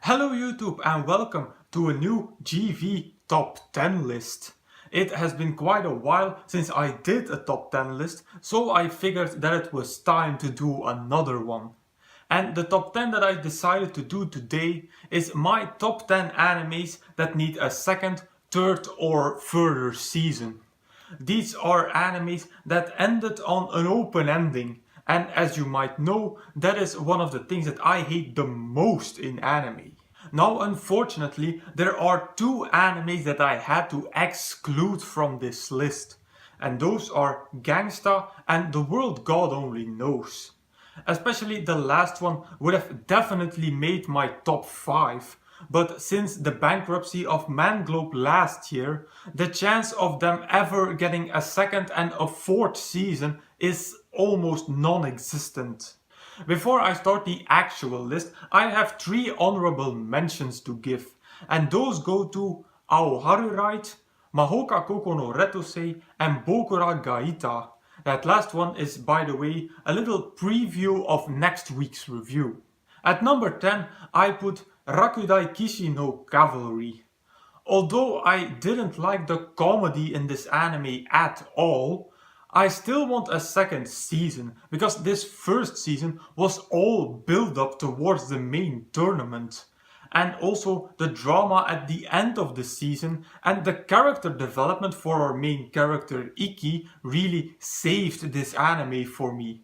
Hello YouTube and welcome to a new GV top 10 list. It has been quite a while since I did a top 10 list, so I figured that it was time to do another one. And the top 10 that I decided to do today is my top 10 animes that need a second, third or further season. These are animes that ended on an open ending, and as you might know, that is one of the things that I hate the most in anime. Now unfortunately, there are two animes that I had to exclude from this list, and those are Gangsta and The World God Only Knows. Especially the last one would have definitely made my top 5, but since the bankruptcy of Manglobe last year, the chance of them ever getting a second and a fourth season is almost non-existent. Before I start the actual list, I have 3 honorable mentions to give, and those go to Aoharu Ride, Mahoka Koko no Retosei and Bokura Gaita. That last one is, by the way, a little preview of next week's review. At number 10, I put Rakudai Kishi no Cavalry. Although I didn't like the comedy in this anime at all, I still want a second season, because this first season was all build up towards the main tournament. And also the drama at the end of the season and the character development for our main character Iki really saved this anime for me.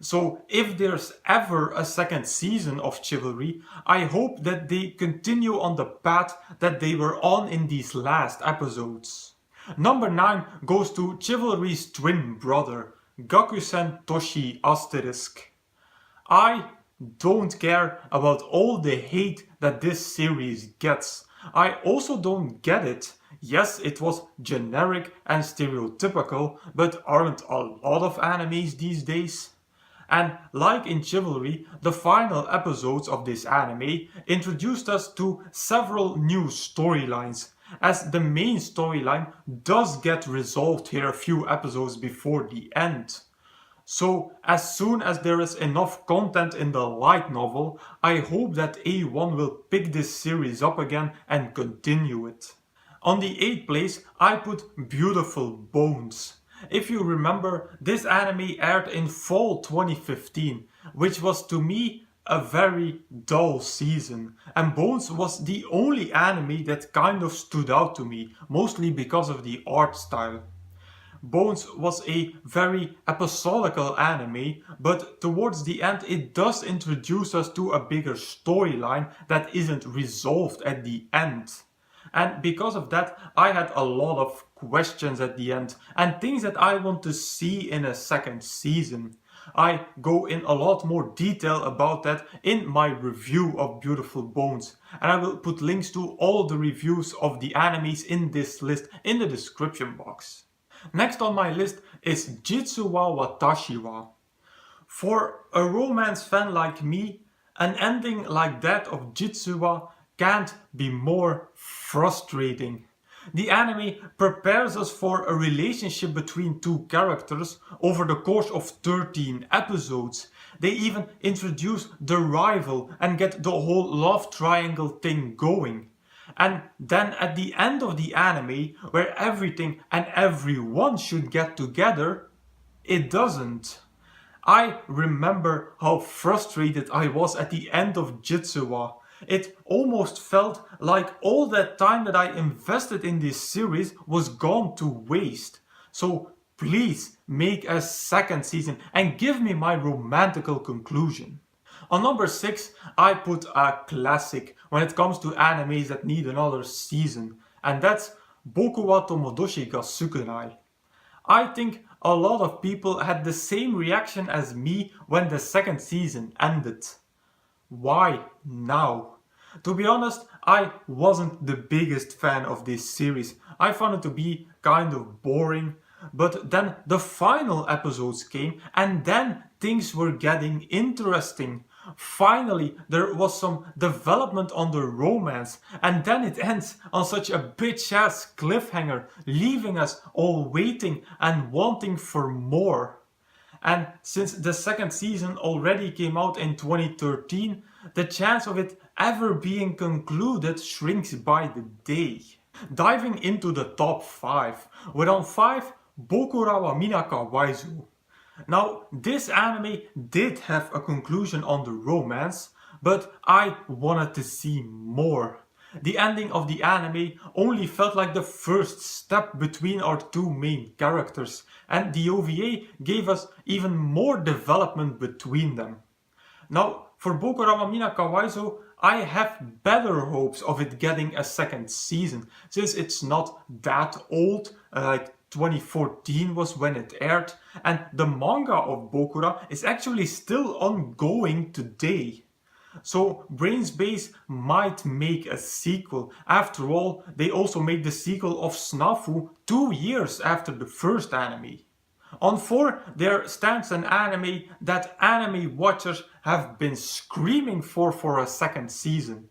So if there's ever a second season of Chivalry, I hope that they continue on the path that they were on in these last episodes. Number 9 goes to Chivalry's twin brother, Gakusen Toshi Asterisk. I don't care about all the hate that this series gets. I also don't get it. Yes, it was generic and stereotypical, but aren't a lot of animes these days? And like in Chivalry, the final episodes of this anime introduced us to several new storylines, as the main storyline does get resolved here a few episodes before the end. So as soon as there is enough content in the light novel, I hope that A1 will pick this series up again and continue it. On the 8th place, I put Beautiful Bones. If you remember, this anime aired in fall 2015, which was to me a very dull season, and Bones was the only anime that kind of stood out to me, mostly because of the art style. Bones was a very episodical anime, but towards the end it does introduce us to a bigger storyline that isn't resolved at the end. And because of that, I had a lot of questions at the end and things that I want to see in a second season. I go in a lot more detail about that in my review of Beautiful Bones, and I will put links to all the reviews of the animes in this list in the description box. Next on my list is Jitsu wa Watashi wa. For a romance fan like me, an ending like that of Jitsu wa can't be more frustrating. The anime prepares us for a relationship between two characters over the course of 13 episodes. They even introduce the rival and get the whole love triangle thing going. And then at the end of the anime, where everything and everyone should get together, it doesn't. I remember how frustrated I was at the end of Jitsu wa. It almost felt like all that time that I invested in this series was gone to waste. So please make a second season and give me my romantical conclusion. On number 6, I put a classic when it comes to animes that need another season, and that's Boku wa Tomodachi ga Sukunai. I think a lot of people had the same reaction as me when the second season ended. Why now? To be honest, I wasn't the biggest fan of this series. I found it to be kind of boring, but then the final episodes came and then things were getting interesting. Finally, there was some development on the romance, and then it ends on such a bitch-ass cliffhanger, leaving us all waiting and wanting for more. And since the second season already came out in 2013, the chance of it ever being concluded shrinks by the day. Diving into the top 5, with on 5 Bokura wa Minaka Waizu. Now, this anime did have a conclusion on the romance, but I wanted to see more. The ending of the anime only felt like the first step between our two main characters, and the OVA gave us even more development between them. Now, for Bokura wa Minaka Waizu, I have better hopes of it getting a second season, since it's not that old, like 2014 was when it aired, and the manga of Bokura is actually still ongoing today. So Brainsbase might make a sequel. After all, they also made the sequel of Snafu 2 years after the first anime. On 4, there stands an anime that anime watchers have been screaming for a second season.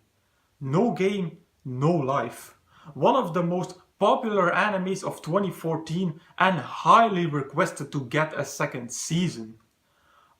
No Game, No Life. One of the most popular animes of 2014 and highly requested to get a second season.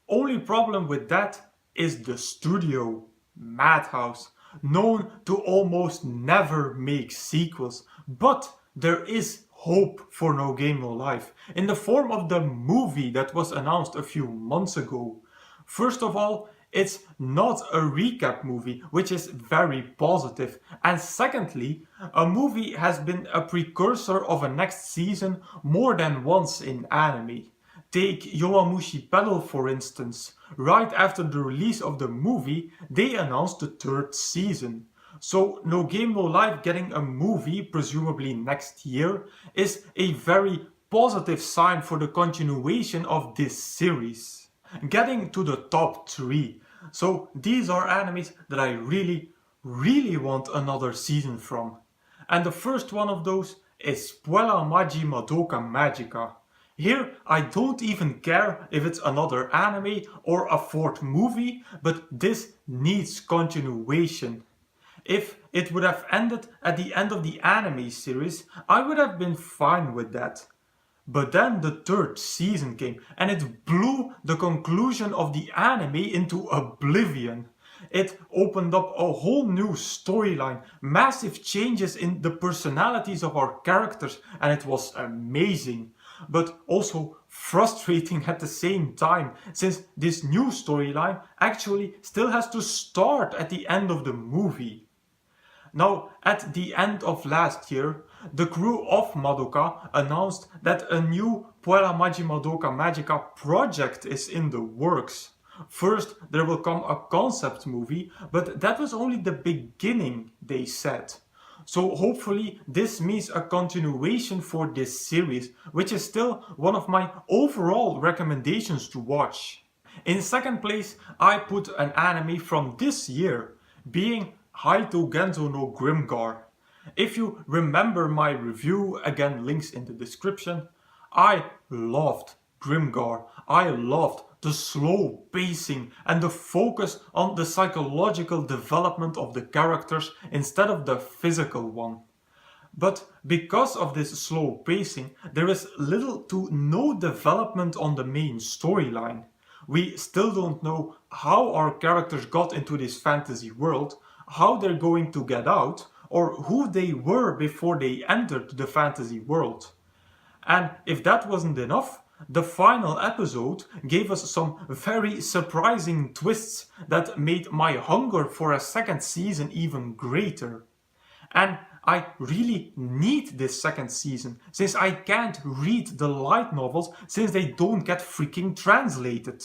Only problem with that is the studio, Madhouse, known to almost never make sequels, but there is hope for No Game No Life in the form of the movie that was announced a few months ago. First of all, it's not a recap movie, which is very positive, and secondly, a movie has been a precursor of a next season more than once in anime. Take Yowamushi Pedal for instance. Right after the release of the movie, they announced the third season. So No Game No Life getting a movie, presumably next year, is a very positive sign for the continuation of this series. Getting to the top 3. So these are animes that I really want another season from. And the first one of those is Puella Magi Madoka Magica. Here I don't even care if it's another anime or a fourth movie, but this needs continuation. If it would have ended at the end of the anime series, I would have been fine with that. But then the third season came and it blew the conclusion of the anime into oblivion. It opened up a whole new storyline, massive changes in the personalities of our characters, and it was amazing. But also frustrating at the same time, since this new storyline actually still has to start at the end of the movie. Now, at the end of last year, the crew of Madoka announced that a new Puella Magi Madoka Magica project is in the works. First, there will come a concept movie, but that was only the beginning, they said. So hopefully this means a continuation for this series, which is still one of my overall recommendations to watch. In second place, I put an anime from this year, being Haito Genzo no Grimgar. If you remember my review, again links in the description, I loved Grimgar. I loved the slow pacing and the focus on the psychological development of the characters instead of the physical one. But because of this slow pacing, there is little to no development on the main storyline. We still don't know how our characters got into this fantasy world, how they're going to get out, or who they were before they entered the fantasy world. And if that wasn't enough, the final episode gave us some very surprising twists that made my hunger for a second season even greater. And I really need this second season, since I can't read the light novels since they don't get freaking translated.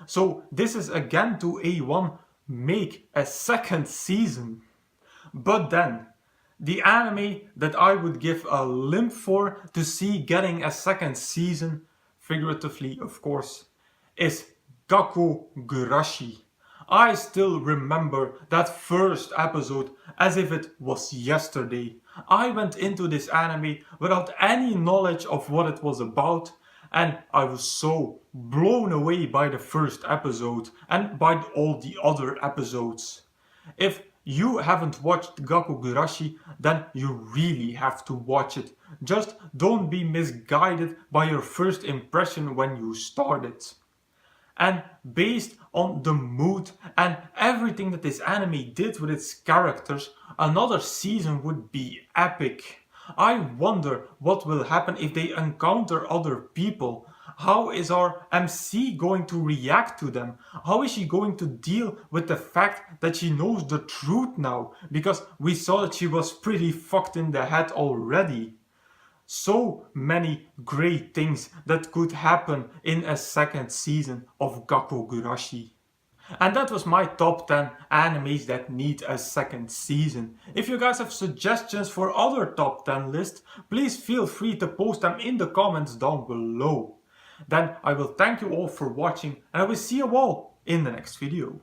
So this is again to A1, make a second season. But then, the anime that I would give a limb for to see getting a second season, figuratively of course, is Gakko Gurashi. I still remember that first episode as if it was yesterday. I went into this anime without any knowledge of what it was about, and I was so blown away by the first episode and by all the other episodes. If you haven't watched Gakko Gurashi, then you really have to watch it. Just don't be misguided by your first impression when you start it. And based on the mood and everything that this anime did with its characters, another season would be epic. I wonder what will happen if they encounter other people. How is our MC going to react to them? How is she going to deal with the fact that she knows the truth now? Because we saw that she was pretty fucked in the head already. So many great things that could happen in a second season of Gakugurashi. And that was my top 10 animes that need a second season. If you guys have suggestions for other top 10 lists, please feel free to post them in the comments down below. Then I will thank you all for watching and I will see you all in the next video.